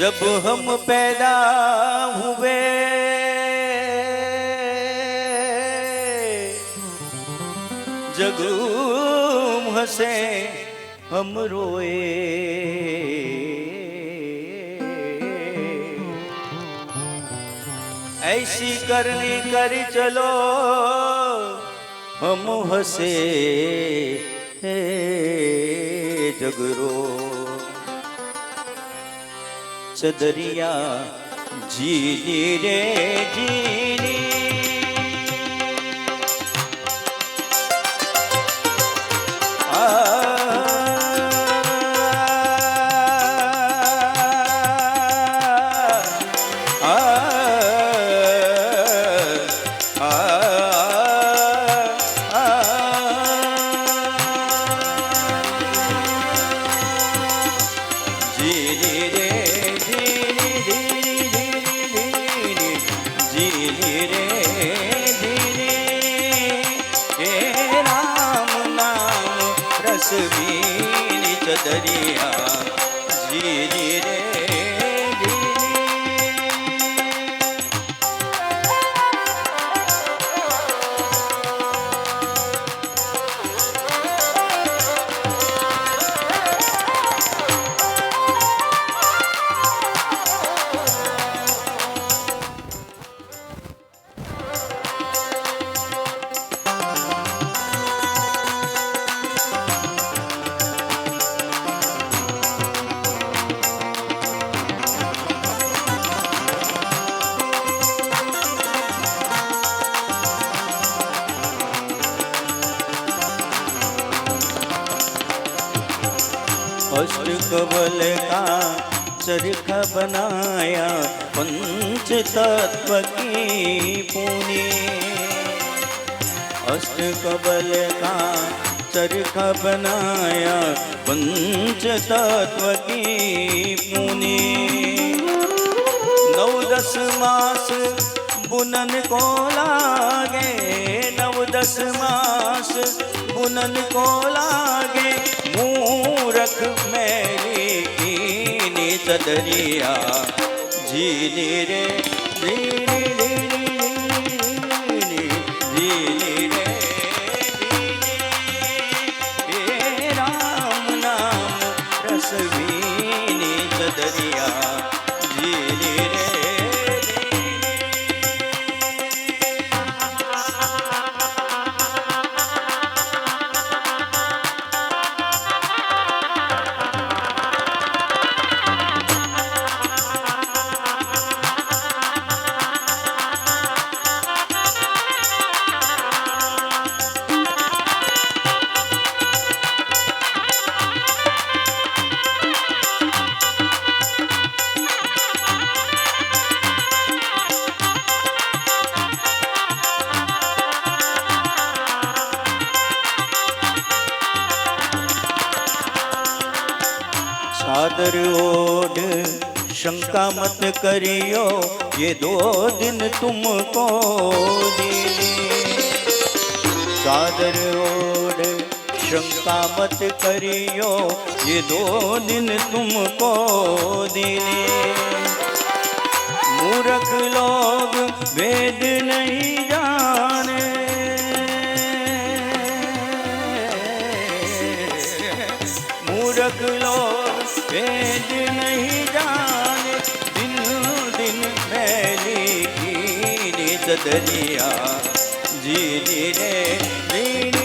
जब हम पैदा हुए जग हंसे हम रोए, ऐसी करनी कर चलो हम हंसे जगरो। चदरिया जीनी रे जीनी, बीनी चदरिया जीनी रे अष्ट कबल का चरखा बनाया पंच तत्व की पूनी। अष्ट कबल का चरखा बनाया पंच तत्व की पूनी। 9-10 मास बुनन को लागे, 9-10 मास बुनन को लागे। मूरख मैली कीनी चदरिया जीनी रे जीनी जीनी जीनी रे जीनी। राम नाम रसवीनी चदरिया जीनी रे। चादर ओढ़ शंका मत करियो, ये 2 दिन तुमको दीनी। चादर ओढ़ शंका मत करियो, ये 2 दिन तुमको दीनी। मूर्ख लोग वेद नहीं जाने, मूर्ख लोग वेद नहीं जाने। दिन दिन मैली कीनी चदरिया जीनी रे जीनी।